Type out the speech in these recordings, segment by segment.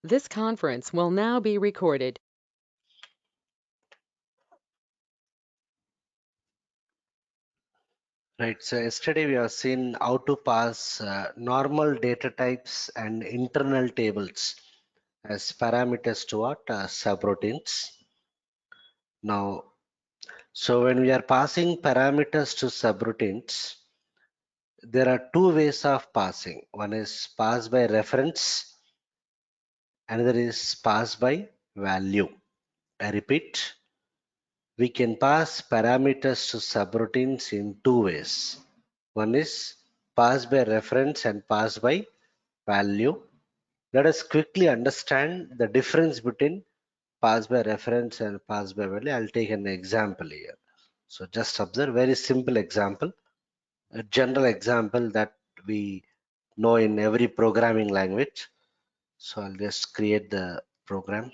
This conference will now be recorded. Right, so yesterday we have seen how to pass normal data types and internal tables as parameters to what subroutines. Now, so when we are passing parameters to subroutines, there are two ways of passing. One is pass by reference, another is pass by value. I repeat, we can pass parameters to subroutines in two ways. One is pass by reference and pass by value. Let us quickly understand the difference between pass by reference and pass by value. I'll take an example here. So just observe very simple example, a general example that we know in every programming language. So I'll just create the program.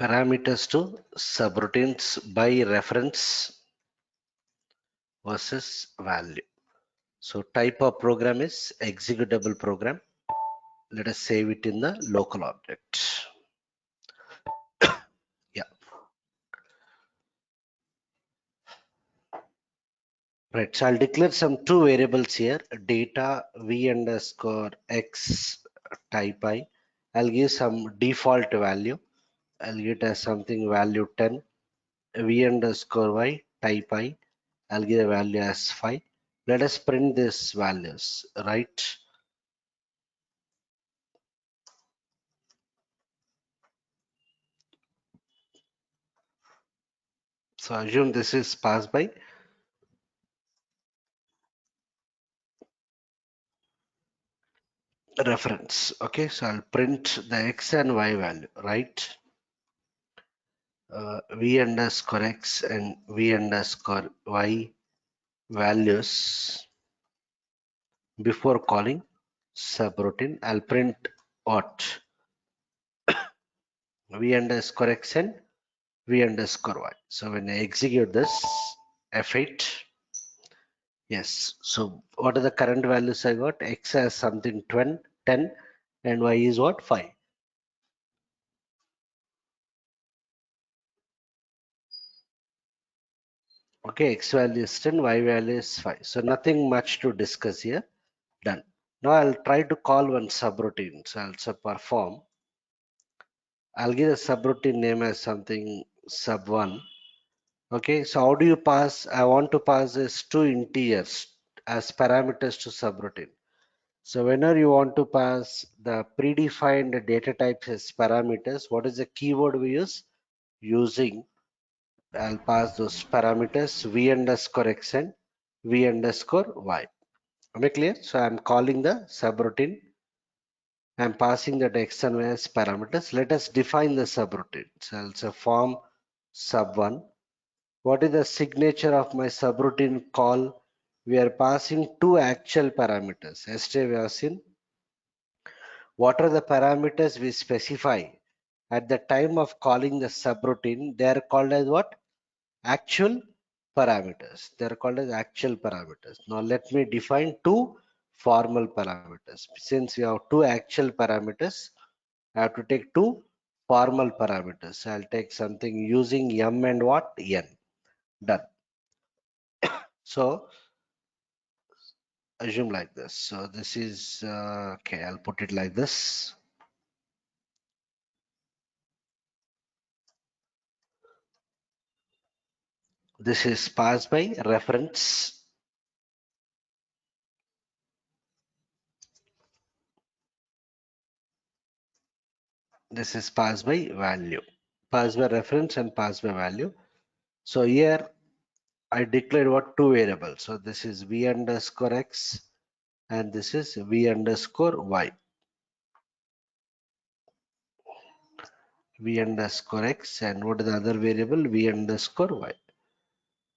Parameters to subroutines by reference versus value. So type of program is executable program. Let us save it in the local object. Yeah, right. So I'll declare some two variables here, data v underscore x type I. I'll give some default value. I'll give it as something value 10, v underscore y type I. I'll give a value as 5. Let us print these values, right? So assume this is passed by reference. Okay, so I'll print the x and y value, right? V underscore x and v underscore y values before calling subroutine. I'll print what? V underscore x and v underscore y. So when I execute this, F8, yes. So what are the current values I got? X has something 20, 10 and y is what? 5. Okay, x value is 10, y value is 5. So nothing much to discuss here. Done. Now I'll try to call one subroutine. So I'll also perform. I'll give a subroutine name as something sub1. Okay, so how do you pass? I want to pass this two integers as parameters to subroutine. So whenever you want to pass the predefined data types as parameters, what is the keyword we use? Using, I'll pass those parameters v underscore x and v underscore y. Am I clear? So I'm calling the subroutine. I'm passing that x and y as parameters. Let us define the subroutine. So I'll say form sub1. What is the signature of my subroutine call? We are passing two actual parameters. Yesterday we have seen what are the parameters we specify at the time of calling the subroutine. They are called as what? Actual parameters. They are called as actual parameters. Now let me define two formal parameters. Since we have two actual parameters, I have to take two formal parameters. I'll take something using m and what? N. Done. So assume like this. So this is okay. I'll put it like this. This is passed by reference. This is passed by value. Passed by reference and passed by value. So here I declared what two variables. So this is v underscore x and this is v underscore y. V underscore x and what is the other variable? V underscore y.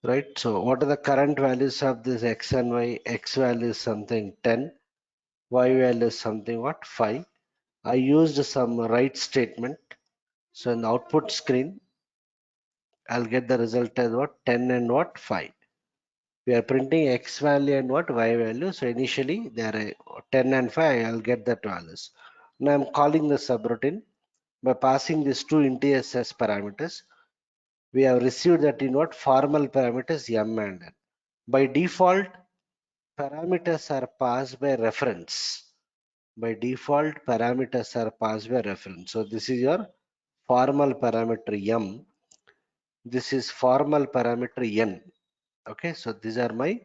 Right. So what are the current values of this x and y? X value is something 10, y value is something what? 5. I used some write statement. So in the output screen, I'll get the result as what? 10 and what? 5. We are printing x value and what? Y value. So initially there are 10 and 5. I'll get that values. Now I'm calling the subroutine by passing these two integers as parameters. We have received that in what? Formal parameters m and n. By default, parameters are passed by reference. By default, parameters are passed by reference. So this is your formal parameter m. This is formal parameter n. Okay, so these are my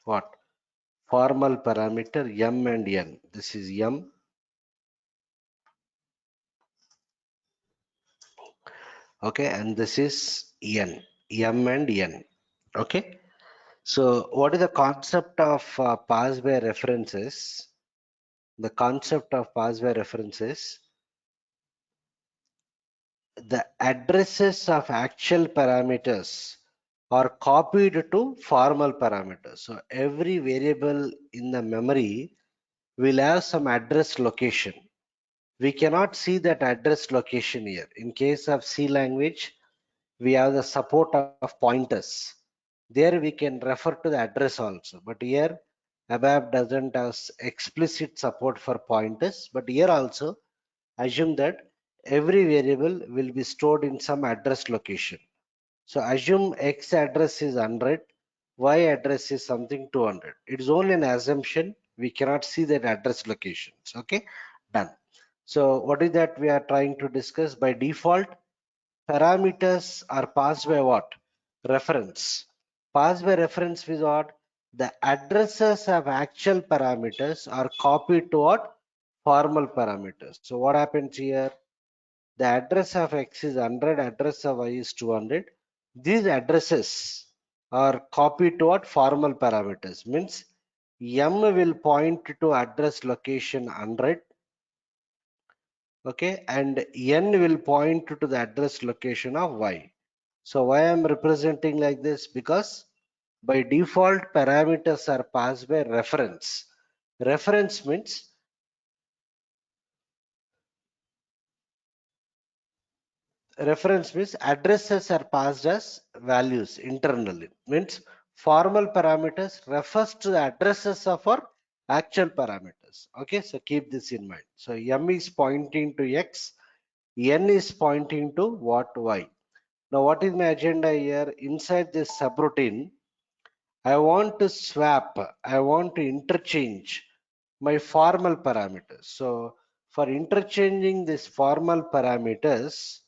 what? Formal parameter m and n. This is m. Okay, and this is n. M and n. Okay. So what is the concept of pass by references? The concept of pass by references, the addresses of actual parameters are copied to formal parameters. So every variable in the memory will have some address location. We cannot see that address location here. In case of C language, we have the support of pointers. There we can refer to the address also. But here, ABAP doesn't have explicit support for pointers. But here also, assume that every variable will be stored in some address location. So assume X address is 100, Y address is something 200. It is only an assumption. We cannot see that address locations. Okay, done. So what is that we are trying to discuss? By default, parameters are passed by what? Reference. Passed by reference is what? The addresses of actual parameters are copied to what? Formal parameters. So what happens here? The address of X is 100, address of Y is 200. These addresses are copied to what? Formal parameters. Means M will point to address location 100. Okay, and N will point to the address location of Y. So why I'm representing like this? Because by default parameters are passed by reference. Reference means addresses are passed as values internally. Means formal parameters refers to the addresses of our actual parameters. Okay, so keep this in mind. So M is pointing to X, N is pointing to what? Y. Now what is my agenda here? Inside this subroutine, I want to swap, I want to interchange my formal parameters. So for interchanging these formal parameters,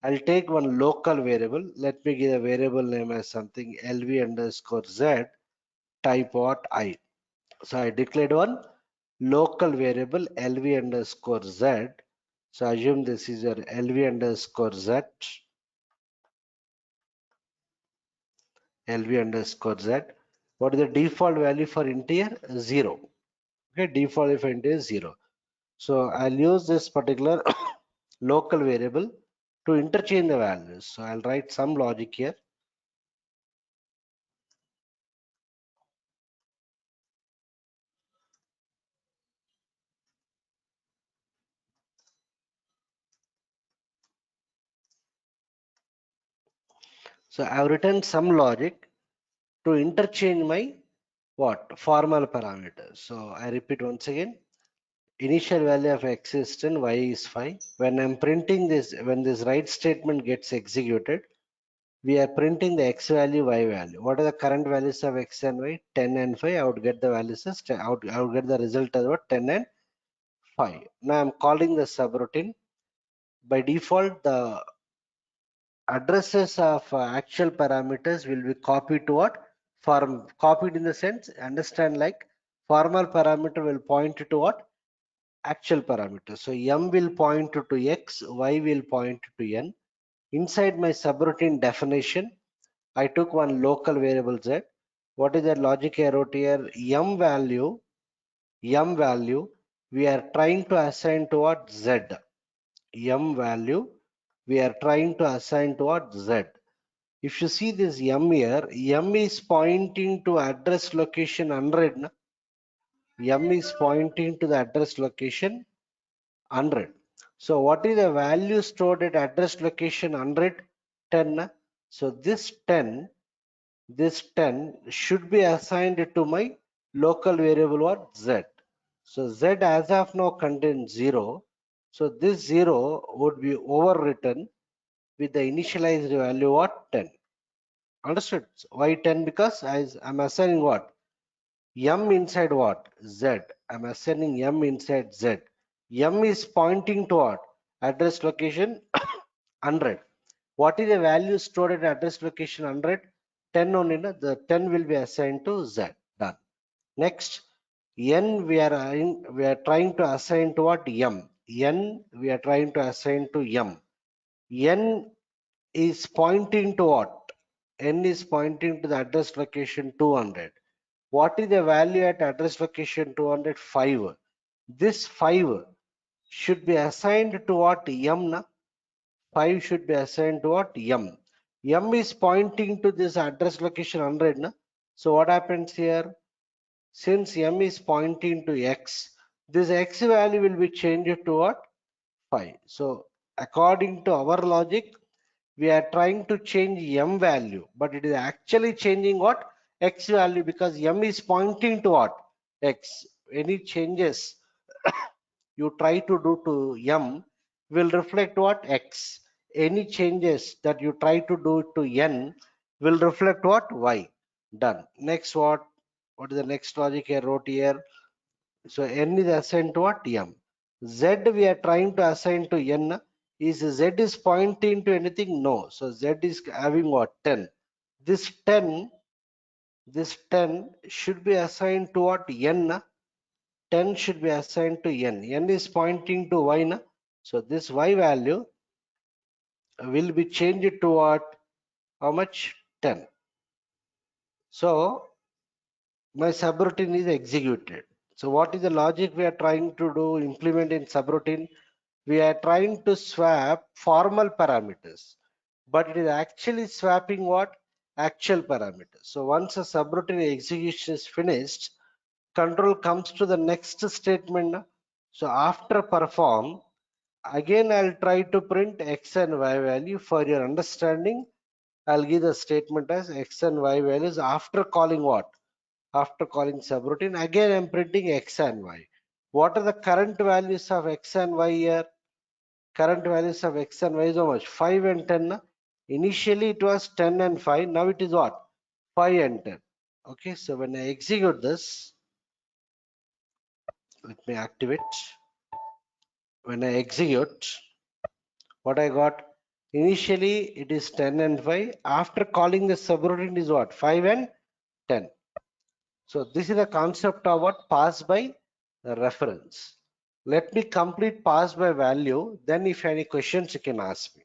I'll take one local variable. Let me give a variable name as something lv underscore z, type what? I. So I declared one local variable lv underscore z. So assume this is your lv underscore z, lv underscore z. What is the default value for integer? 0. Okay, default for integer is 0. So I'll use this particular local variable to interchange the values. So I'll write some logic here. So I've written some logic to interchange my what? Formal parameters. So I repeat once again. Initial value of x is 10, y is 5. When I'm printing this, when this write statement gets executed, we are printing the x value, y value. What are the current values of x and y? 10 and 5. I would get the values as I would get the result as what? 10 and 5. Now I'm calling the subroutine. By default, the addresses of actual parameters will be copied to what? Copied in the sense, understand, like formal parameter will point to what? Actual parameter. So m will point to x, y will point to n. Inside my subroutine definition, I took one local variable z. What is that logic I wrote here? M value, we are trying to assign to what? Z. M value, we are trying to assign to what? Z. If you see this M here, M is pointing to address location 100. Na? M is pointing to the address location 100. So what is the value stored at address location 100? 10. So this 10 should be assigned to my local variable what z. So z as of now contains 0. So this 0 would be overwritten with the initialized value what 10. Understood? Why 10? Because I'm assigning what? M inside what? Z. I'm assigning M inside Z. M is pointing to what? Address location 100. What is the value stored at address location 100? 10 only. The 10 will be assigned to Z. Done. Next, N we are trying to assign to what? M. N we are trying to assign to M. N is pointing to what? N is pointing to the address location 200. What is the value at address location 205? This 5 should be assigned to what? M. Na? 5 should be assigned to what? M. M is pointing to this address location 100. Na? So what happens here? Since M is pointing to X, this X value will be changed to what? 5. So according to our logic, we are trying to change M value, but it is actually changing what? X value, because M is pointing to what? X. Any changes you try to do to M will reflect what? X. Any changes that you try to do to N will reflect what? Y. Done. Next, what is the next logic I wrote here? So N is assigned to what? M. Z we are trying to assign to N. Is Z is pointing to anything? No. So Z is having what? 10. This 10, this 10 should be assigned to what? N. 10 should be assigned to N. N is pointing to Y. Na? So this Y value will be changed to what? How much? 10. So my subroutine is executed. So what is the logic we are trying to do, implement in subroutine? We are trying to swap formal parameters, but it is actually swapping what? Actual parameters. So once a subroutine execution is finished, control comes to the next statement. Na? So after perform, again I'll try to print x and y value. For your understanding, I'll give the statement as x and y values after calling what? After calling subroutine, again I'm printing x and y. What are the current values of x and y here? Current values of x and y is how much? 5 and 10. Na? Initially it was 10 and 5. Now it is what? 5 and 10. Okay, so when I execute this, let me activate. When I execute, what I got? Initially it is 10 and 5. After calling the subroutine is what? 5 and 10. So this is the concept of what? Pass by reference. Let me complete pass by value. Then if any questions you can ask me.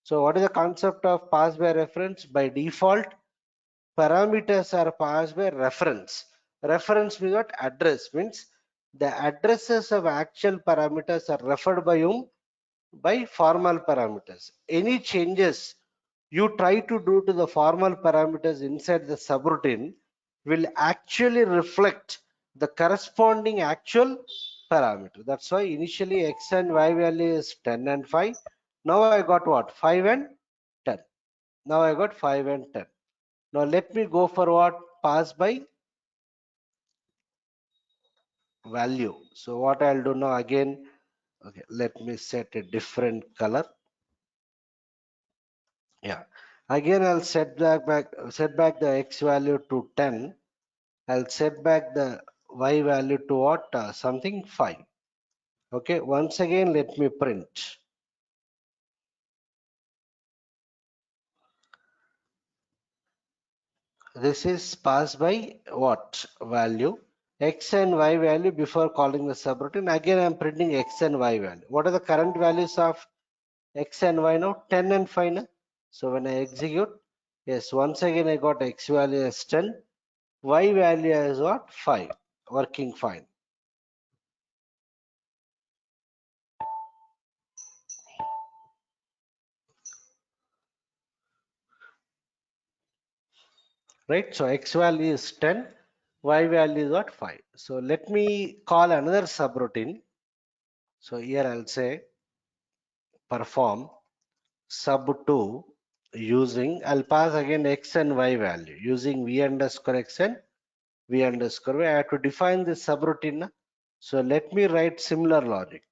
So what is the concept of pass by reference? By default, parameters are passed by reference. Reference means what? Address means the addresses of actual parameters are referred by whom? By formal parameters. Any changes you try to do to the formal parameters inside the subroutine will actually reflect the corresponding actual parameter. That's why initially x and y value is 10 and 5. Now I got what? 5 and 10. Now I got 5 and 10. Now let me go for what? Pass by value. So what I'll do now again, okay, let me set a different color. Yeah. Again, I'll set back the x value to 10. I'll set back the y value to what? Something 5. Okay. Once again, let me print. This is passed by what value? X and y value before calling the subroutine. Again, I'm printing x and y value. What are the current values of x and y now? 10 and 5. Na? So when I execute, yes, once again I got x value as 10. Y value is what? 5. Working fine. Right? So x value is 10. Y value is what? 5. So let me call another subroutine. So here I'll say perform sub2 I'll pass again x and y value using v underscore x and v underscore y. I have to define this subroutine. So let me write similar logic.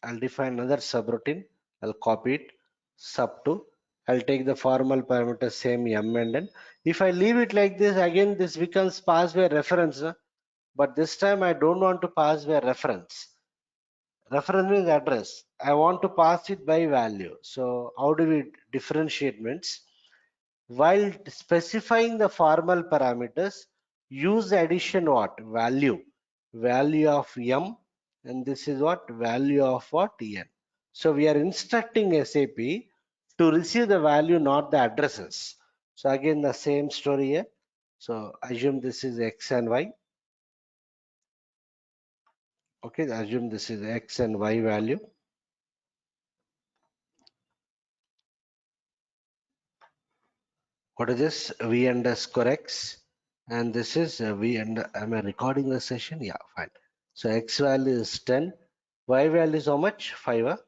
I'll define another subroutine. I'll copy it, sub2. I'll take the formal parameter same m and n. If I leave it like this, again this becomes pass by reference. But this time I don't want to pass by reference. Reference means address. I want to pass it by value. So how do we differentiate means? While specifying the formal parameters, use the addition what? Value of m, and this is what? Value of what? N. So we are instructing SAP to receive the value, not the addresses. So again the same story here. So assume this is x and y. Okay, assume this is x and y value. What is this? V underscore x, and this is v under. Am I recording the session? Yeah, fine. So x value is 10, y value is how much? 5.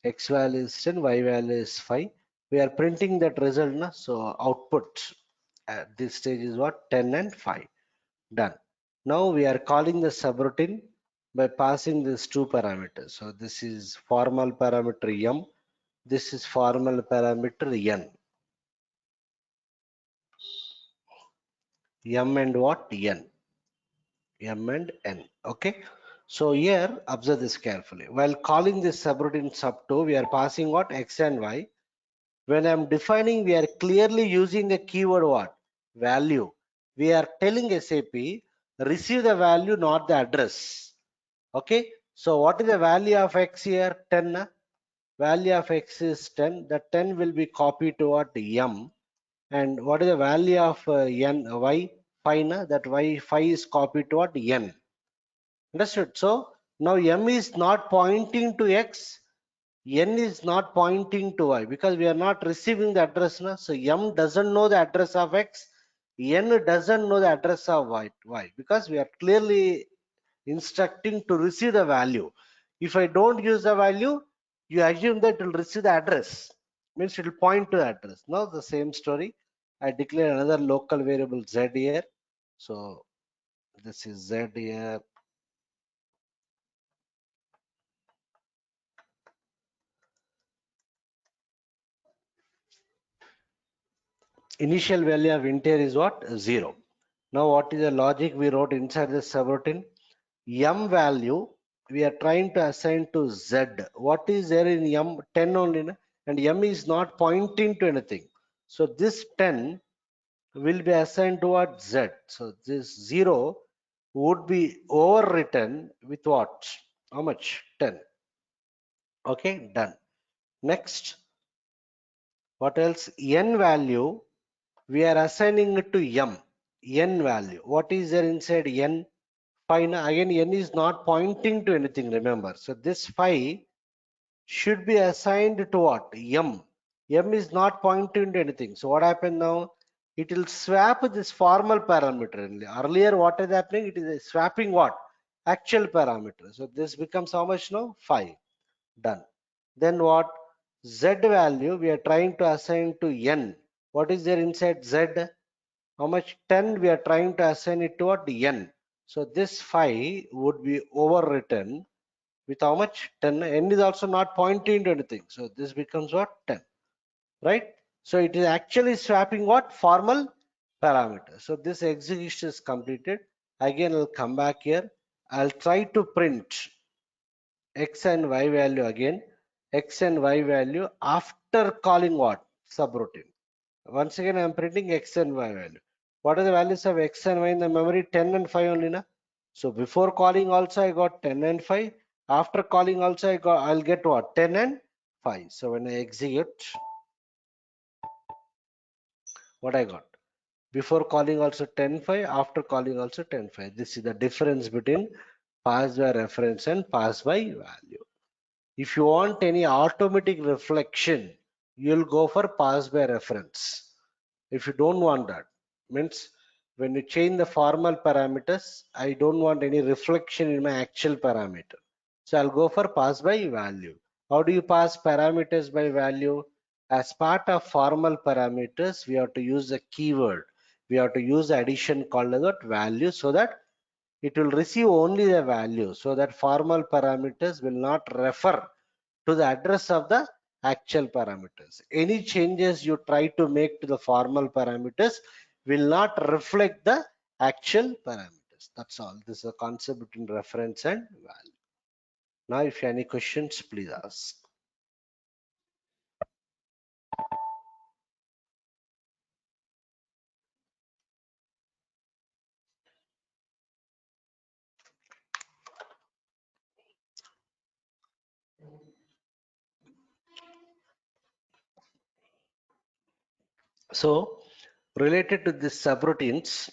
X value is 10, y value is 5. We are printing that result, na? So output at this stage is what? 10 and 5. Done. Now we are calling the subroutine by passing these two parameters. So this is formal parameter m. This is formal parameter n. M and what? N. M and N. Okay. So here observe this carefully. While calling this subroutine sub2, we are passing what? X and Y. When I'm defining, we are clearly using the keyword what? Value. We are telling SAP receive the value, not the address. Okay. So what is the value of X here? 10. Value of X is 10. The 10 will be copied to what? M. And what is the value of N? Y? 5. That Y 5 is copied to what? N. Understood? So now m is not pointing to x, n is not pointing to y because we are not receiving the address. Na? So m doesn't know the address of x, n doesn't know the address of y because we are clearly instructing to receive the value. If I don't use the value, you assume that it will receive the address. Means it will point to the address. Now the same story. I declare another local variable z here. So this is z here. Initial value of integer is what? 0. Now what is the logic we wrote inside the subroutine? M value we are trying to assign to Z. What is there in M? 10 only, na? And M is not pointing to anything. So this 10 will be assigned to what? Z. So this 0 would be overwritten with what? How much? 10. Okay, done. Next, what else? N value we are assigning it to m, n value. What is there inside n? 5. Again, n is not pointing to anything, remember. So this 5 should be assigned to what? M. M is not pointing to anything. So what happened now? It will swap this formal parameter. Earlier, what is happening? It is swapping what? Actual parameter. So this becomes how much now? 5. Done. Then what? Z value we are trying to assign to n. What is there inside Z? How much? 10 we are trying to assign it to what? N. So this 5 would be overwritten with how much? 10. N is also not pointing to anything. So this becomes what? 10. Right? So it is actually swapping what? Formal parameter. So this execution is completed. Again, I'll come back here. I'll try to print x and y value again. X and y value after calling what? Subroutine. Once again, I am printing x and y value. What are the values of x and y in the memory? 10 and 5 only, na? So before calling also I got 10 and 5. After calling also I'll get what? 10 and 5. So when I execute, what I got? Before calling also 10 5. After calling also 10 5. This is the difference between pass by reference and pass by value. If you want any automatic reflection, you'll go for pass by reference. If you don't want that, means when you change the formal parameters, I don't want any reflection in my actual parameter. So I'll go for pass by value. How do you pass parameters by value? As part of formal parameters, we have to use a keyword. We have to use the addition called as what value, so that it will receive only the value, so that formal parameters will not refer to the address of the actual parameters. Any changes you try to make to the formal parameters will not reflect the actual parameters. That's all. This is a concept between reference and value. Now, if you have any questions, please ask. So, related to these subroutines,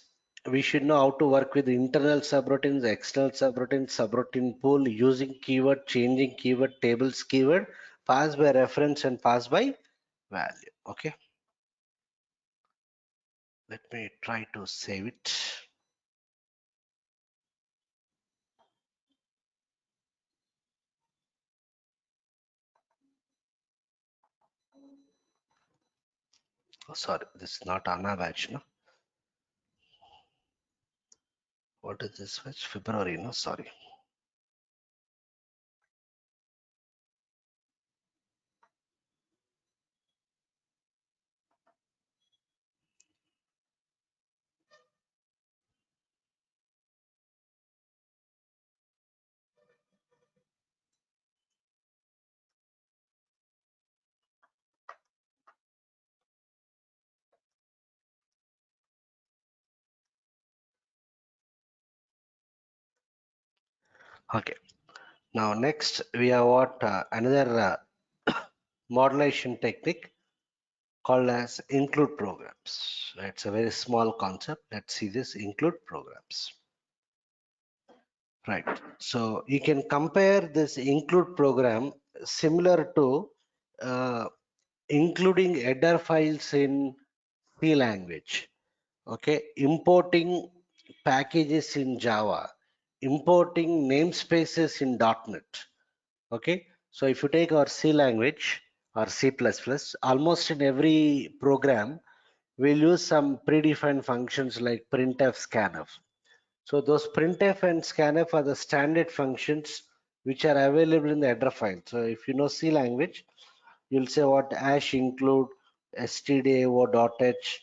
we should know how to work with internal subroutines, external subroutines, subroutine pool, using keyword, changing keyword, tables keyword, pass by reference and pass by value. Okay, let me try to save it. Oh, sorry, this is not Anna batch, no? What is this batch? February, no? Sorry. Okay. Now next we have what another modulation technique called as include programs. It's a very small concept. Let's see this include programs. Right. So you can compare this include program similar to uh, including header files in C language. Okay, importing packages in Java, importing namespaces in .NET. Okay, so if you take our C language or C++, almost in every program, we'll use some predefined functions like printf, scanf. So those printf and scanf are the standard functions which are available in the header file. So if you know C language, you'll say what hash include stdio.h.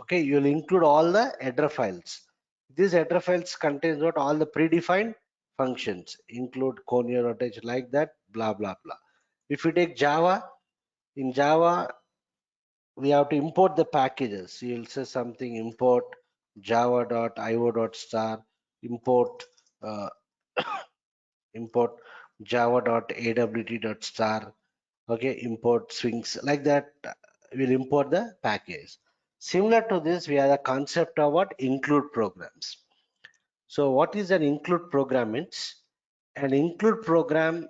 Okay, you'll include all the header files. These header files contains what all the predefined functions, include conio.h, like that, blah blah blah. If you take Java, in Java we have to import the packages. You'll say something import java.io.star, import uh, import java.awt.star. Okay, import swings, like that. We'll import the package. Similar to this, we have the concept of what include programs. So what is an include program? Means an include program,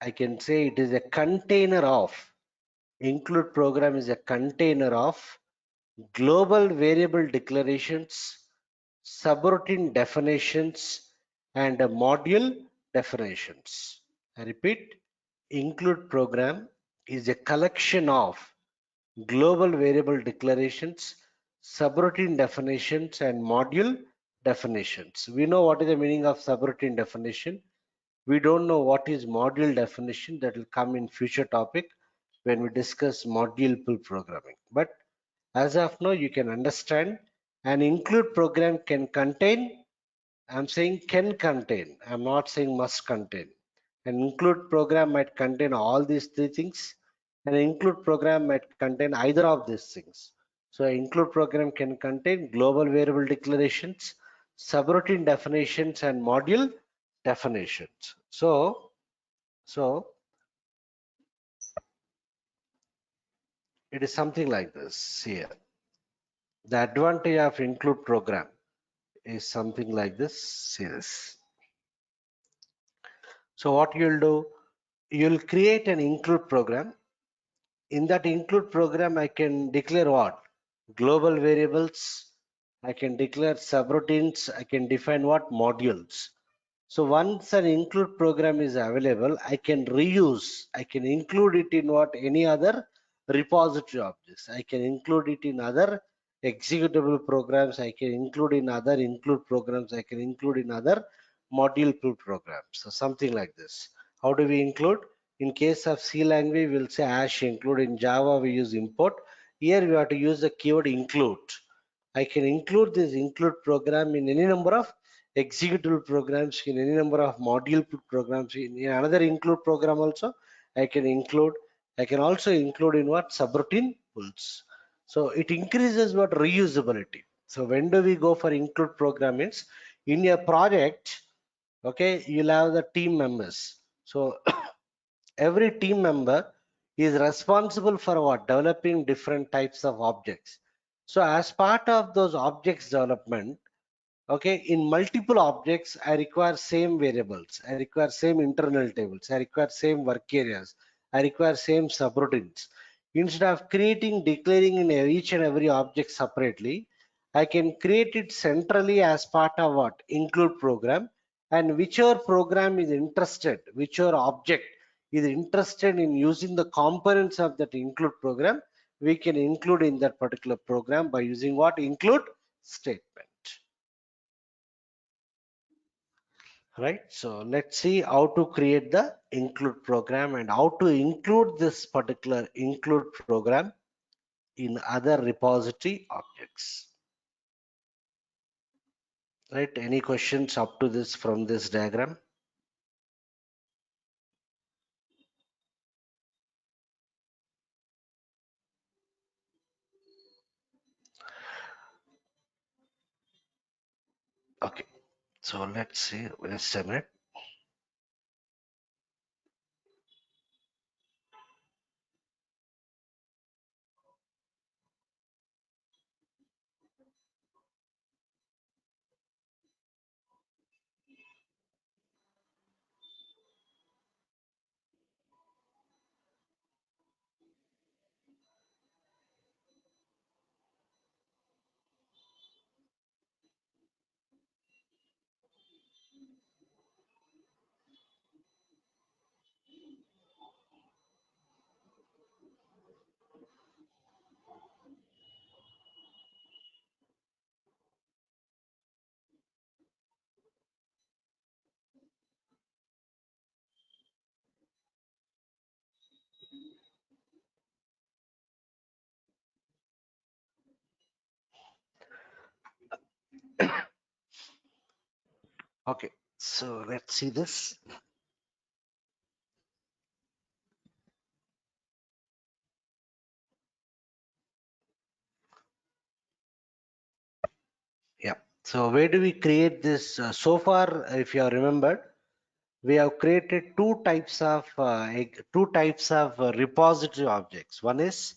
I can say it is a container of, include program is a container of global variable declarations, subroutine definitions, and module definitions. I repeat, include program is a collection of global variable declarations, subroutine definitions, and module definitions. We know what is the meaning of subroutine definition. We don't know what is module definition. That will come in future topic when we discuss module pool programming. But as of now, you can understand an include program can contain, I'm saying can contain, I'm not saying must contain. An include program might contain all these three things. An include program might contain either of these things. So an include program can contain global variable declarations, subroutine definitions, and module definitions. So it is something like this here. The advantage of include program is something like this. See this. So what you'll do, you'll create an include program. In that include program, I can declare what? Global variables. I can declare subroutines. I can define what? Modules. So once an include program is available, I can reuse. I can include it in what? Any other repository objects. I can include it in other executable programs. I can include in other include programs. I can include in other module pull programs. So something like this. How do we include? In case of C language, we'll say hash include. In Java, we use import. Here we have to use the keyword include. I can include this include program in any number of executable programs, in any number of module programs, in another include program also. I can include. I can also include in what subroutine pulls. So it increases what reusability. So when do we go for include program? Means in your project, okay, you'll have the team members. So every team member is responsible for what? Developing different types of objects. So as part of those objects development, okay, in multiple objects, I require same variables, I require same internal tables, I require same work areas, I require same subroutines. Instead of declaring in each and every object separately, I can create it centrally as part of what? Include program. And whichever program is interested, whichever object is interested in using the components of that include program, we can include in that particular program by using what? Include statement. Right, so let's see how to create the include program and how to include this particular include program in other repository objects. Right, any questions up to this from this diagram? Okay, so let's see, just a minute. Okay, so let's see this. Yeah, so where do we create this? So far, if you have remembered, we have created two types of repository objects. One is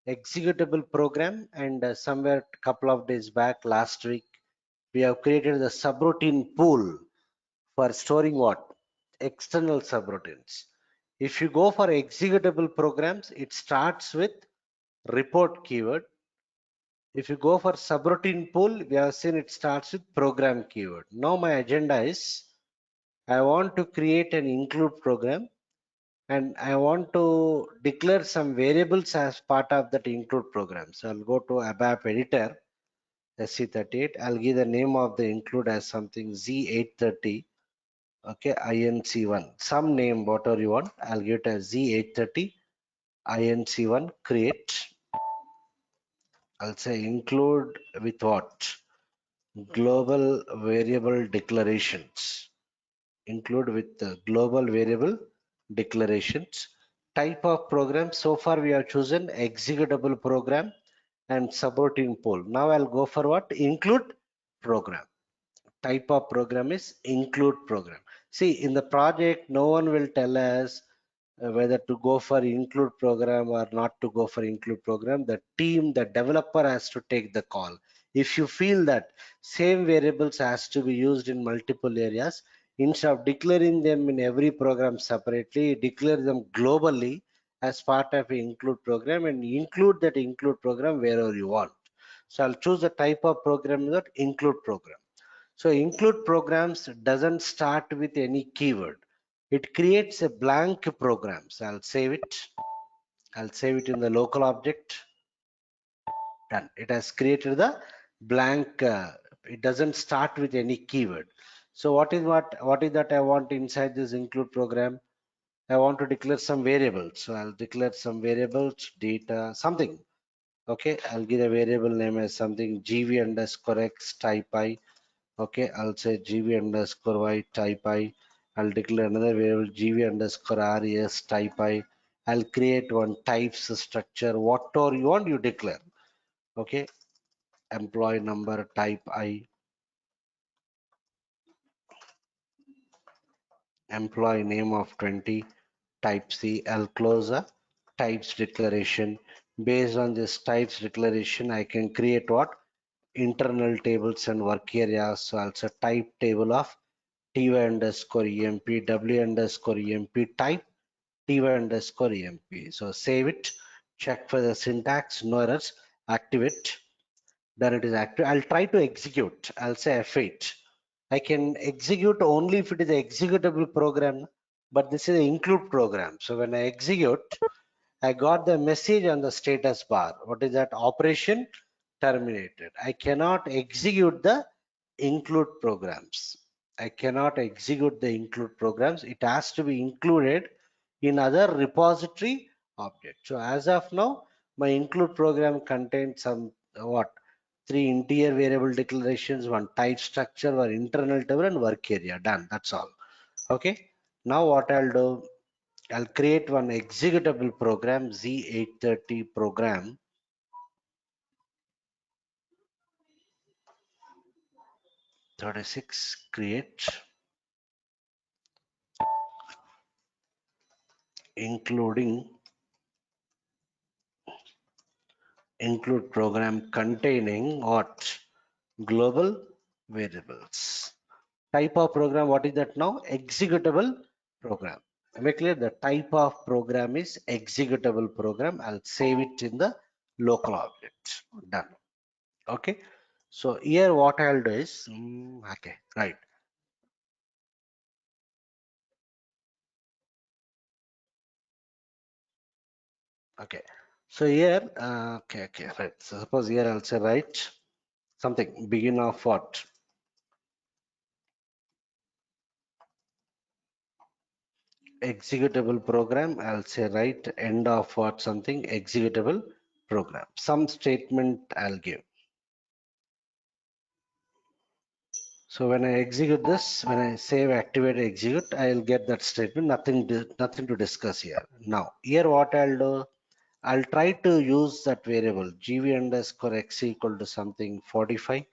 executable program, and somewhere couple of days back, last week, we have created the subroutine pool for storing what? External subroutines. If you go for executable programs, it starts with report keyword. If you go for subroutine pool, we have seen it starts with program keyword. Now my agenda is I want to create an include program, and I want to declare some variables as part of that include program. So I'll go to ABAP editor, SC38. I'll give the name of the include as something Z830. Okay, INC1. Some name, whatever you want. I'll give it as Z830 INC1 create. I'll say include with what? Global variable declarations. Include with the global variable declarations. Type of program, so far we have chosen executable program and subroutine pool. Now I'll go for what? Include program. Type of program is include program. See, in the project, no one will tell us whether to go for include program or not to go for include program. The team, the developer has to take the call. If you feel that same variables has to be used in multiple areas, instead of declaring them in every program separately, declare them globally as part of an include program and include that include program wherever you want. So I'll choose the type of program that include program. So include programs doesn't start with any keyword. It creates a blank program. So I'll save it. I'll save it in the local object. Done. It has created the blank. It doesn't start with any keyword. So what is that I want inside this include program? I want to declare some variables. So I'll declare some variables, data, something. Okay, I'll give a variable name as something gv underscore x type I. Okay, I'll say gv underscore y type I. I'll declare another variable gv underscore res type I. I'll create one types structure. Whatever you want, you declare. Okay, employee number type I, employee name of 20 type C. I'll close a types declaration. Based on this types declaration, I can create what? Internal tables and work areas. So also type table of ty underscore emp, w underscore emp type ty underscore emp. So save it, check for the syntax, no errors, activate. Then it is active. I'll try to execute. I'll say F8. I can execute only if it is an executable program, but this is an include program. So when I execute, I got the message on the status bar. What is that? Operation terminated. I cannot execute the include programs. I cannot execute the include programs. It has to be included in other repository object. So as of now, my include program contains some what? Three integer variable declarations, one type structure, one internal table, and work area. Done. That's all. Okay. Now what I'll do, I'll create one executable program, Z830 program. 36 create, including include program containing what? Global variables. Type of program, what is that now? Executable program. Am I clear? The type of program is executable program. I'll save it in the local object. Done. Okay. So here what I'll do is, okay, right. Okay. So here, okay, right. So suppose here I'll say write something, begin of what? Executable program. I'll say write end of what? Something executable program. Some statement I'll give. So when I execute this, when I save, activate, execute, I'll get that statement. Nothing to discuss here. Now, here what I'll do, I'll try to use that variable gv underscore x equal to something 45,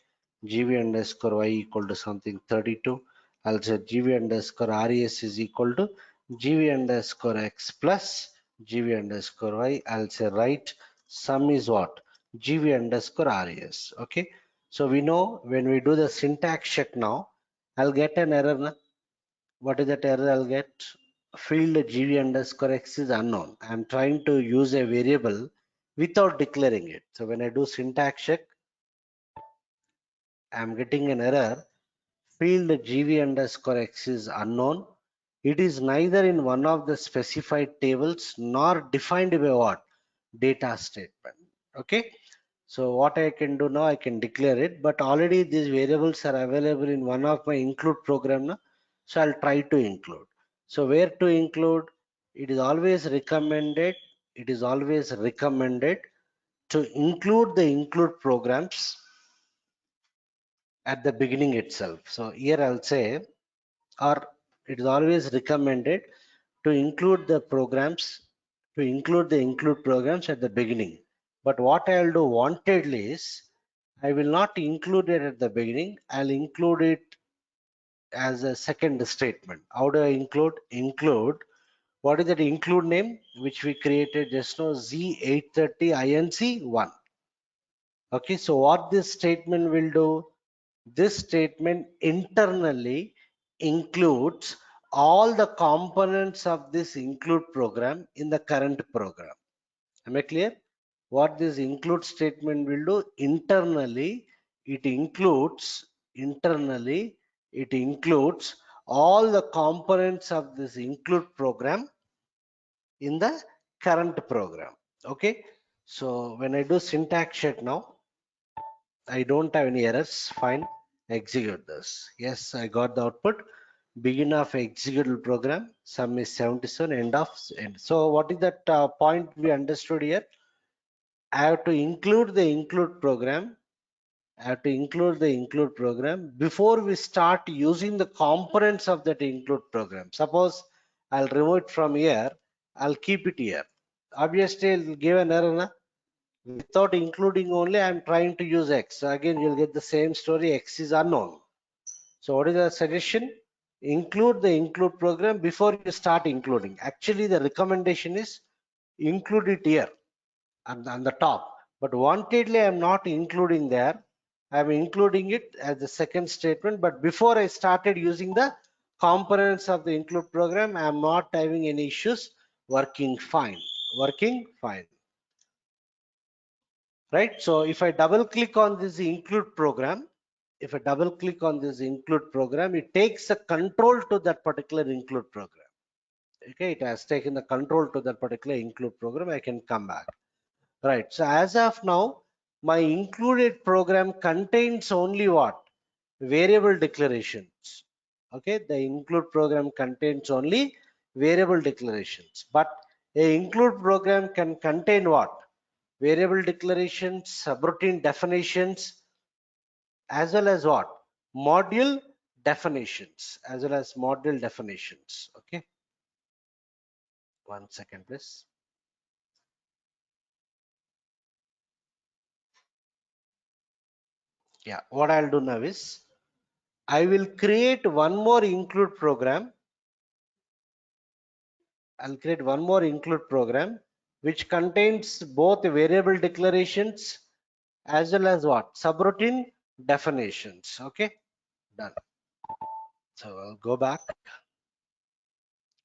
gv underscore y equal to something 32. I'll say gv underscore res is equal to gv underscore x plus gv underscore y. I'll say write sum is what? gv underscore res. Okay. So we know when we do the syntax check now, I'll get an error. What is that error I'll get? Field gv underscore x is unknown. I'm trying to use a variable without declaring it. So when I do syntax check, I'm getting an error. Field gv underscore x is unknown. It is neither in one of the specified tables nor defined by what? Data statement. Okay. So what I can do now, I can declare it, but already these variables are available in one of my include program now. So I'll try to include. So where to include? It is always recommended. It is always recommended to include the include programs at the beginning itself. So here I'll say, or it is always recommended to include the programs, to include the include programs at the beginning. But what I'll do wantedly is, I will not include it at the beginning. I'll include it as a second statement. How do I include? Include, what is that include name which we created just now? Z830 INC1. Okay, so what this statement will do? This statement internally includes all the components of this include program in the current program. Am I clear? What this include statement will do? It includes, internally, it includes all the components of this include program in the current program. Okay, so when I do syntax check now, I don't have any errors. Fine, execute this. Yes, I got the output. Begin of executable program. Sum is 77. End of end. So what is that point we understood here? I have to include the include program. I have to include the include program before we start using the components of that include program. Suppose I'll remove it from here. I'll keep it here. Obviously, it'll give an error. Na? Without including only, I'm trying to use X. So again, you'll get the same story. X is unknown. So what is the suggestion? Include the include program before you start including. Actually, the recommendation is include it here on the top. But wantedly, I'm not including there. I'm including it as the second statement. But before I started using the components of the include program, I'm not having any issues. Working fine. Working fine. Right? So if I double click on this include program, if I double click on this include program, it takes a control to that particular include program. Okay, it has taken the control to that particular include program. I can come back. Right. So as of now, my included program contains only what? Variable declarations. Okay, the include program contains only variable declarations. But a include program can contain what? Variable declarations, subroutine definitions, as well as what? Module definitions, as well as module definitions. Okay, 1 second, please. Yeah, what I'll do now is I will create one more include program. I'll create one more include program which contains both variable declarations as well as what? Subroutine definitions. Okay, done. So I'll go back.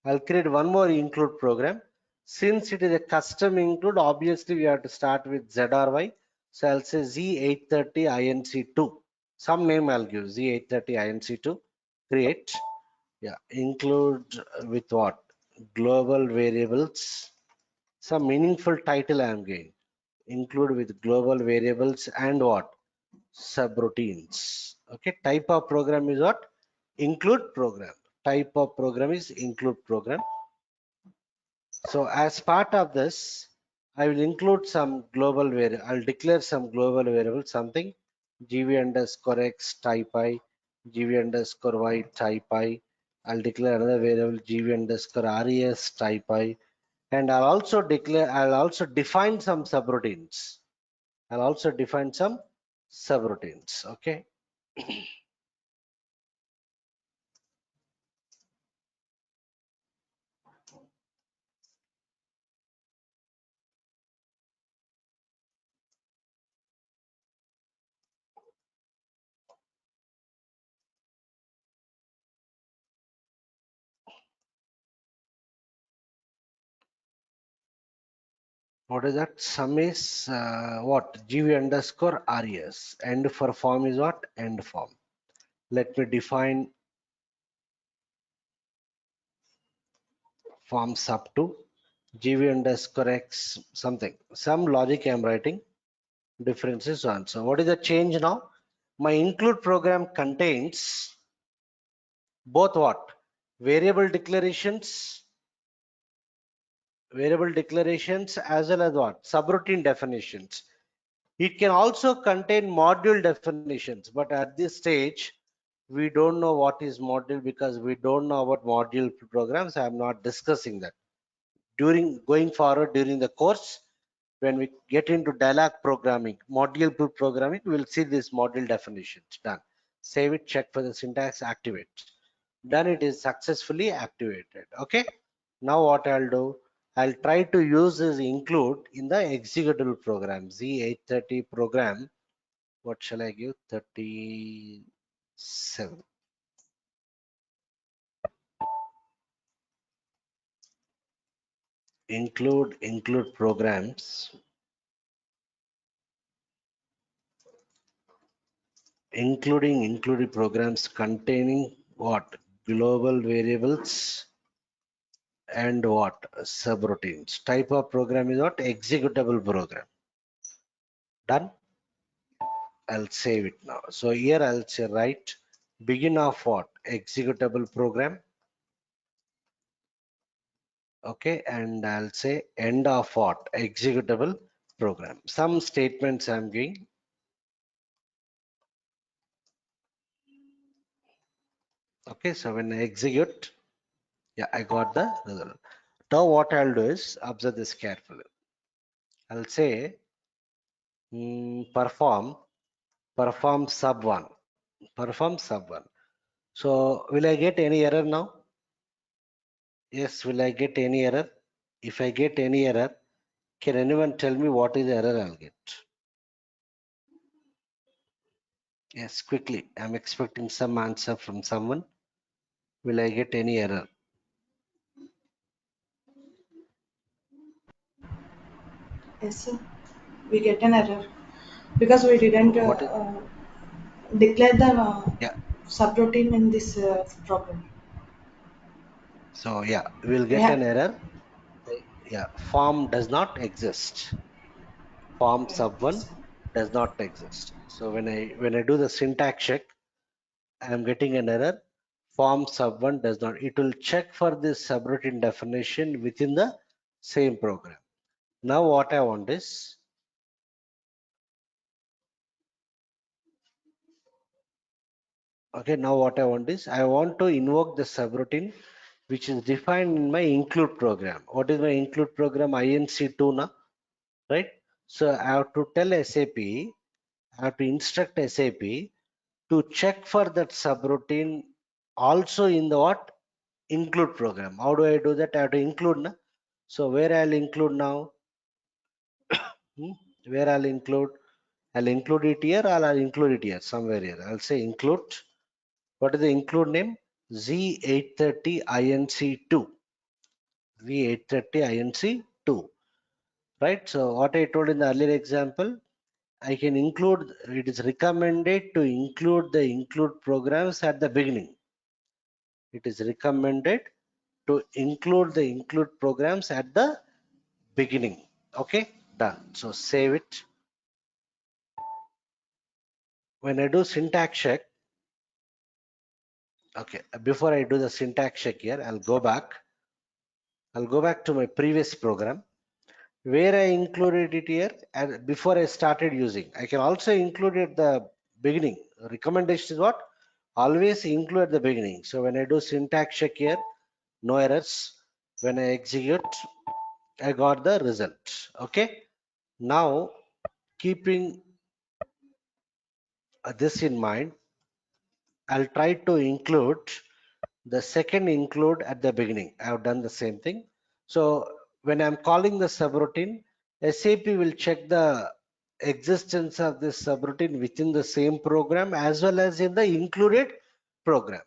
I'll create one more include program. Since it is a custom include, obviously we have to start with Z or Y. So I'll say Z830 INC2. Some name I'll give Z830 INC2. Create. Yeah, include with what? Global variables. Some meaningful title I am giving. Include with global variables and what? Subroutines. Okay, type of program is what? Include program. Type of program is include program. So as part of this, I will include some global variable. I'll declare some global variable, something gv underscore x type I, gv underscore y type I. I'll declare another variable gv underscore res type I, and I'll also define some subroutines. I'll also define some subroutines. Okay. What is that? Sum is what? gv underscore res. End for form is what? End form. Let me define forms up to gv underscore x something. Some logic I'm writing. Differences on. So what is the change now? My include program contains both what? Variable declarations, as well as what? Subroutine definitions. It can also contain module definitions, but at this stage, we don't know what is module because we don't know about module programs. I'm not discussing that. Going forward during the course, when we get into dialog programming, module programming, we'll see this module definitions. Done. Save it, check for the syntax, activate. Done, it is successfully activated. Okay. Now what I'll do, I'll try to use this include in the executable program, Z830 program. What shall I give? 37. Include programs, including programs containing what? Global variables and what? Subroutines. Type of program is what? Executable program. Done. I'll save it now. So here I'll say write begin of what? Executable program. Okay, and I'll say end of what? Executable program. Some statements I'm giving. Okay, so when I execute, yeah, I got the result. Now what I'll do is observe this carefully. I'll say perform sub one. Perform sub one. So will I get any error now? Yes, will I get any error? If I get any error, can anyone tell me what is the error I'll get? Yes, quickly. I'm expecting some answer from someone. Will I get any error? Yes, sir. We get an error because we didn't What is? declare the Yeah. subroutine in this program. So yeah, we'll We get have an error. Yeah, form does not exist. Form sub one yes, sir. does not exist. So when I do the syntax check, I am getting an error. Form sub one does not. It will check for this subroutine definition within the same program. Now what I want is, okay, now what I want is I want to invoke the subroutine which is defined in my include program. What is my include program? INC2 now, right? So I have to tell SAP, I have to instruct SAP to check for that subroutine also in the what? Include program. How do I do that? I have to include na? So where I'll include now? Hmm? Where I'll include it here or I'll include it here somewhere here. I'll say include. What is the include name? Z830 INC2. Z830 INC2. Right? So what I told in the earlier example, I can include, it is recommended to include the include programs at the beginning. It is recommended to include the include programs at the beginning. Okay, done. So save it. When I do syntax check, okay, before I do the syntax check here, I'll go back. I'll go back to my previous program where I included it here and before I started using. I can also include it at the beginning. Recommendation is what? Always include at the beginning. So when I do syntax check here, no errors. When I execute, I got the result. Okay. Now, keeping this in mind, I'll try to include the second include at the beginning. I have done the same thing. So when I'm calling the subroutine, SAP will check the existence of this subroutine within the same program as well as in the included program.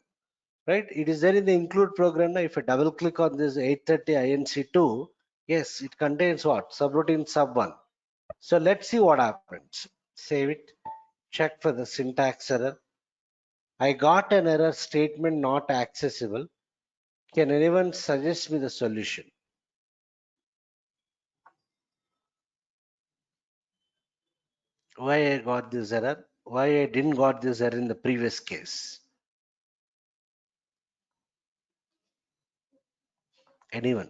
Right? It is there in the include program. Now, if I double click on this 830 INC2, yes, it contains what? Subroutine sub 1. So let's see what happens. Save it. Check for the syntax error. I got an error statement not accessible. Can anyone suggest me the solution? Why I got this error? Why I didn't got this error in the previous case? Anyone?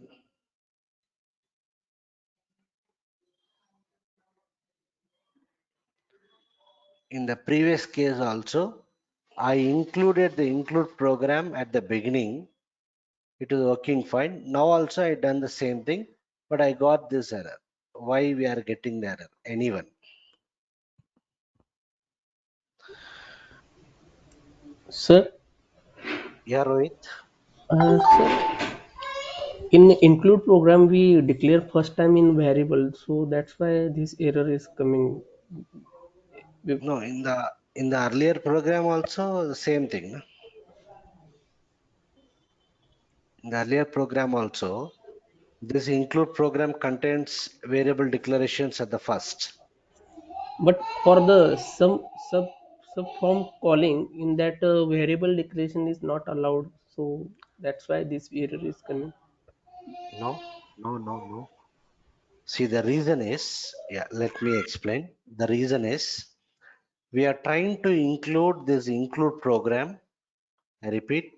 In the previous case also, I included the include program at the beginning. It was working fine. Now also I done the same thing, but I got this error. Why we are getting the error? Anyone? Sir, Yeah, Rohit. sir, in include program we declare first time in variable, so that's why this error is coming. No, in the earlier program also the same thing. No? In the earlier program also, this include program contains variable declarations at the first. But for the sub from calling in that variable declaration is not allowed, so that's why this error is coming. No, no, no, no. See, the reason is, yeah, let me explain. The reason is we are trying to include this include program. I repeat,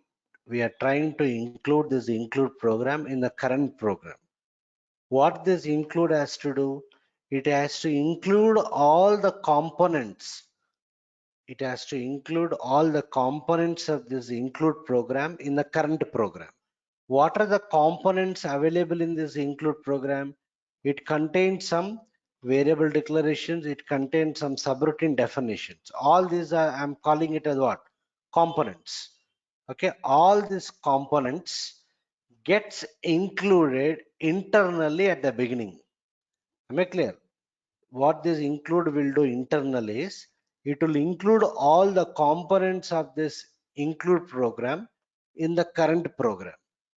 we are trying to include this include program in the current program. What this include has to do, it has to include all the components. It has to include all the components of this include program in the current program. What are the components available in this include program? It contains some variable declarations, it contains some subroutine definitions. All these are, I'm calling it as what? Components. Okay, all these components gets included internally at the beginning. Am I clear? What this include will do internally is it will include all the components of this include program in the current program.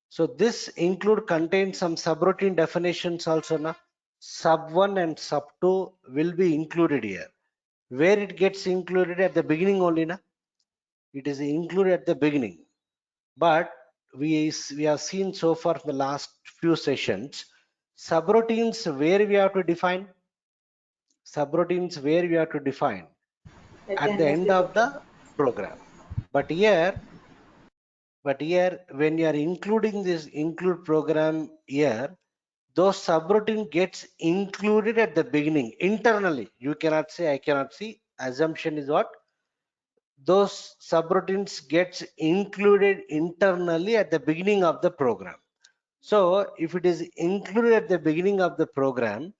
So this include contains some subroutine definitions also. Na? Sub 1 and sub 2 will be included here. Where it gets included at the beginning only. Na? It is included at the beginning. But we have seen so far in the last few sessions, subroutines where we have to define, subroutines where we have to define At the at the end of end the of program. the program. But here, when you are including this include program here, those subroutine gets included at the beginning internally. You cannot say I cannot see. Assumption is what? Those subroutines gets included internally at the beginning of the program. So if it is included at the beginning of the program,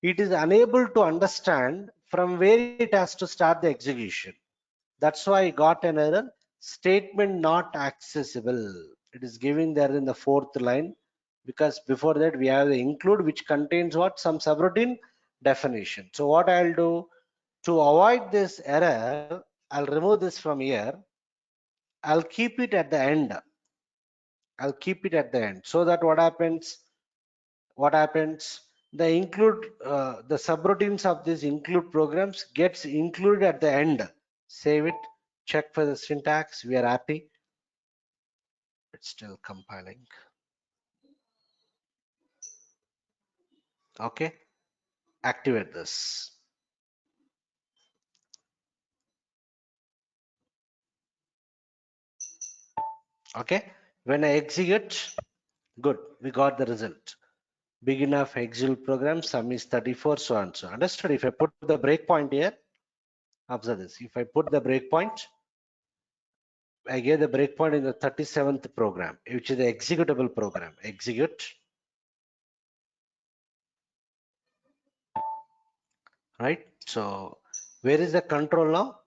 it is unable to understand from where it has to start the execution. That's why I got an error. Statement not accessible. It is giving there in the fourth line, because before that we have the include, which contains what? Some subroutine definition. So what I'll do to avoid this error, I'll remove this from here. I'll keep it at the end. I'll keep it at the end, so that what happens? What happens? The include the subroutines of these include programs gets included at the end. Save it. Check for the syntax. We are happy. It's still compiling. Okay. Activate this. Okay. When I execute, good. We got the result. Begin of execute program. Sum is 34. So on. So understood. If I put the breakpoint here, observe this. If I put the breakpoint, I gave the breakpoint in the 37th program, which is the executable program. Execute. Right. So where is the control now?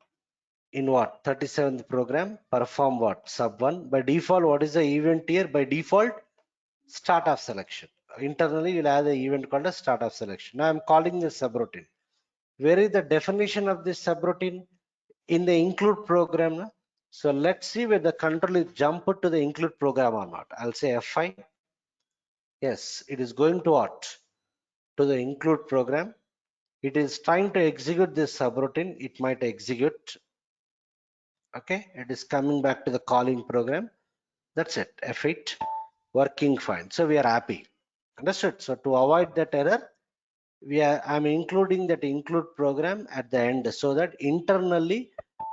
In what? 37th program. Perform what? Sub 1. By default, what is the event here? By default, start of selection. Internally, you'll have the event called a start of selection. Now I'm calling this subroutine. Where is the definition of this subroutine? In the include program. Na? So let's see whether the control is jump to the include program or not. I'll say F5. Yes, it is going to what? To the include program. It is trying to execute this subroutine. It might execute. Okay, it is coming back to the calling program. That's it. F8 working fine. So we are happy. Understood? So to avoid that error, I'm including that include program at the end, so that internally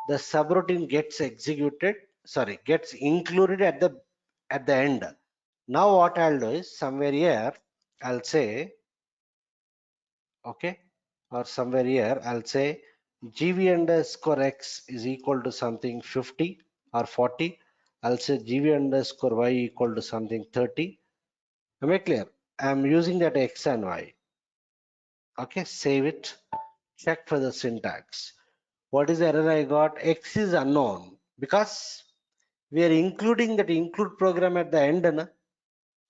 the subroutine gets executed, sorry, gets included at the end. Now what I'll do is somewhere here I'll say, okay, or somewhere here I'll say gv underscore x is equal to something 50 or 40. I'll say gv underscore y equal to something 30. Am I clear? I'm using that x and y. Okay, save it. Check for the syntax. What is the error I got? X is unknown because we are including that include program at the end. Na?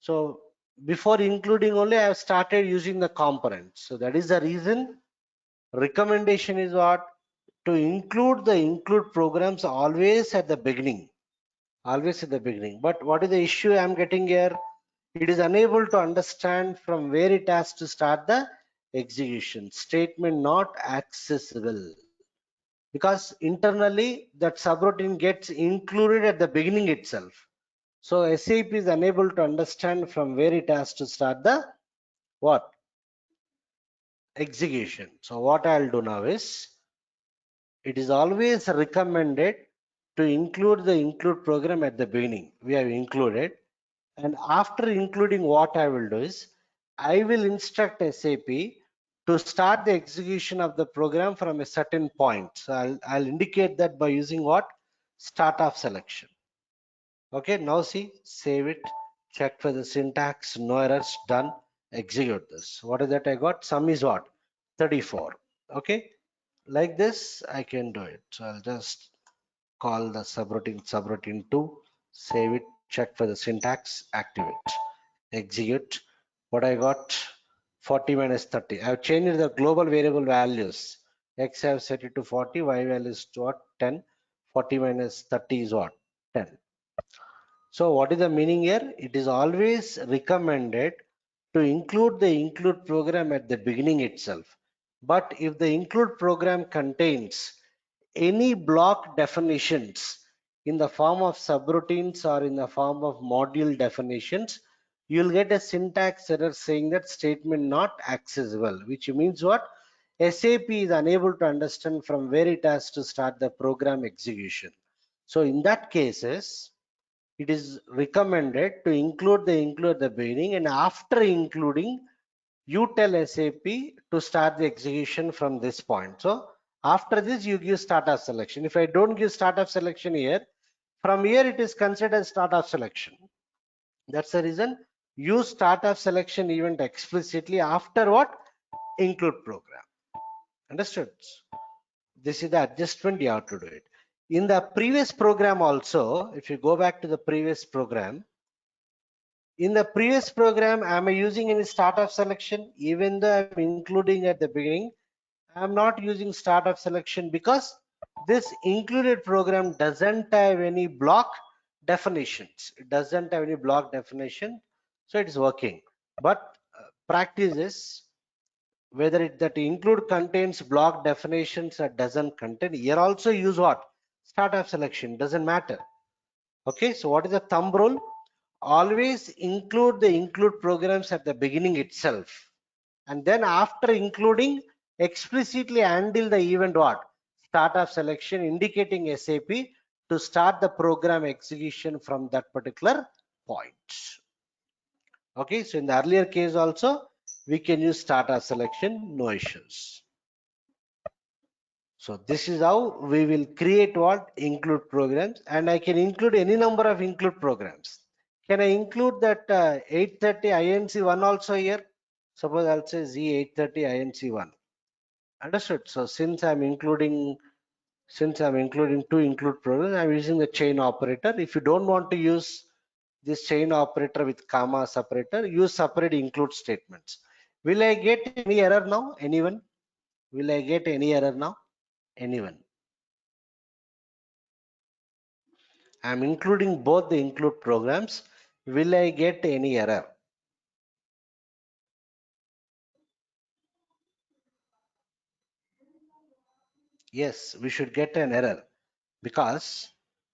So before including only, I have started using the components. So that is the reason. Recommendation is what? To include the include programs always at the beginning. Always at the beginning. But what is the issue I'm getting here? It is unable to understand from where it has to start the execution. Statement not accessible. Because internally that subroutine gets included at the beginning itself. So SAP is unable to understand from where it has to start the what? Execution. So what I'll do now is, it is always recommended to include the include program at the beginning. We have included, and after including, what I will do is, I will instruct SAP to start the execution of the program from a certain point. So I'll indicate that by using what? Start of selection. Okay, now see, save it, check for the syntax, no errors, done, execute this. What is that I got? Sum is what? 34. Okay, like this I can do it. So I'll just call the subroutine 2, save it, check for the syntax, activate, execute. What I got? 40 minus 30. I've changed the global variable values. X I have set it to 40, Y value is what? 10. 40 minus 30 is what? 10. So what is the meaning here? It is always recommended to include the include program at the beginning itself. But if the include program contains any block definitions in the form of subroutines or in the form of module definitions, you'll get a syntax error saying that statement not accessible, which means what? SAP is unable to understand from where it has to start the program execution. So in that cases, it is recommended to include the include at the beginning, and after including, you tell SAP to start the execution from this point. So after this, you give start of selection. If I don't give start of selection here, from here it is considered start of selection. That's the reason use start of selection event explicitly after what? Include program. Understood? This is the adjustment you have to do it. In the previous program also, if you go back to the previous program, in the previous program, am I using any start of selection? Even though I'm including at the beginning, I'm not using start of selection because this included program doesn't have any block definitions. It doesn't have any block definition, so it is working. But practice is whether that include contains block definitions or doesn't contain. Here also use what? Start of selection, doesn't matter. Okay, so what is the thumb rule? Always include the include programs at the beginning itself, and then after including, explicitly handle the event what? Start of selection, indicating SAP to start the program execution from that particular point. Okay, so in the earlier case also we can use start of selection, no issues. So this is how we will create what? Include programs, and I can include any number of include programs. Can I include that 830 INC1 also here? Suppose I'll say Z830 INC1. Understood? So since I'm including two include programs, I'm using the chain operator. If you don't want to use this chain operator with comma separator, use separate include statements. Will I get any error now? Anyone? Will I get any error now? Anyone? I'm including both the include programs. Will I get any error? Yes, we should get an error because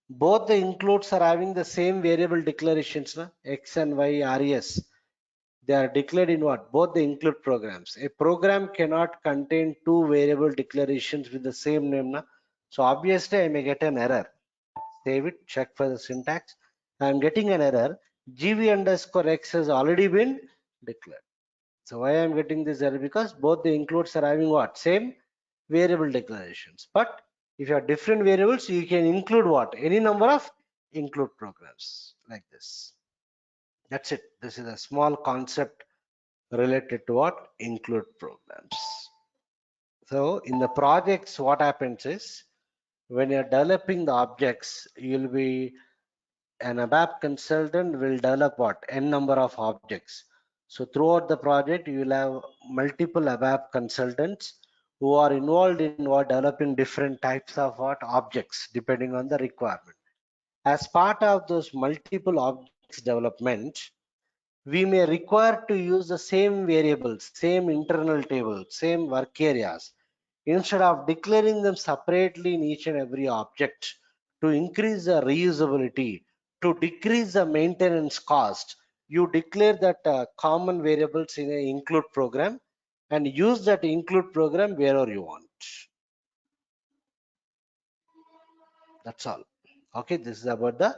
both the includes are having the same variable declarations, na? X and Y, res. They are declared in what? Both the include programs. A program cannot contain two variable declarations with the same name. Na? So obviously I may get an error. Save it, check for the syntax. I am getting an error. gv underscore x has already been declared. So why I am getting this error? Because both the includes are having what? Same variable declarations. But if you have different variables, you can include what? Any number of include programs like this. That's it. This is a small concept related to what? Include programs. So in the projects, what happens is when you're developing the objects, you'll be an ABAP consultant will develop what? N number of objects. So throughout the project, you will have multiple ABAP consultants who are involved in what? Developing different types of what? Objects depending on the requirement. As part of those multiple objects development, we may require to use the same variables, same internal tables, same work areas, instead of declaring them separately in each and every object to increase the reusability, to decrease the maintenance cost, you declare that common variables in a include program and use that include program wherever you want. That's all. Okay, this is about the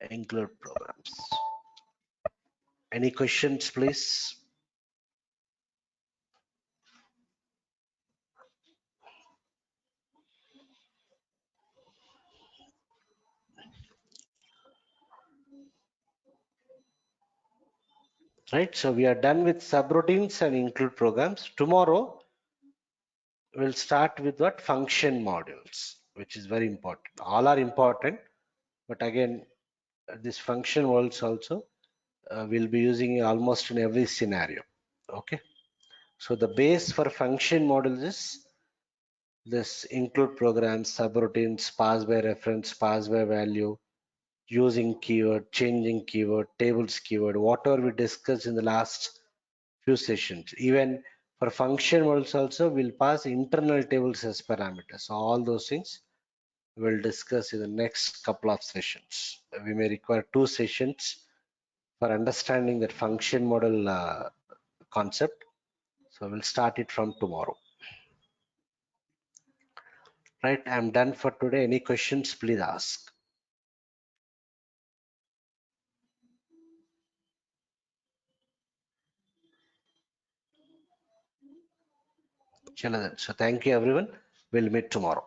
include programs. Any questions, please? Right, so we are done with subroutines and include programs. Tomorrow we'll start with what function modules, which is very important. All are important, but again, this function modules also we'll be using almost in every scenario. Okay, so the base for function modules is this include programs, subroutines, pass by reference, pass by value, using keyword, changing keyword, tables keyword, whatever we discussed in the last few sessions. Even for function modules also we'll pass internal tables as parameters. So all those things we'll discuss in the next couple of sessions. We may require 2 sessions for understanding that function model concept. So we'll start it from tomorrow. Right, I'm done for today. Any questions, please ask. Chalo then. So thank you everyone. We'll meet tomorrow.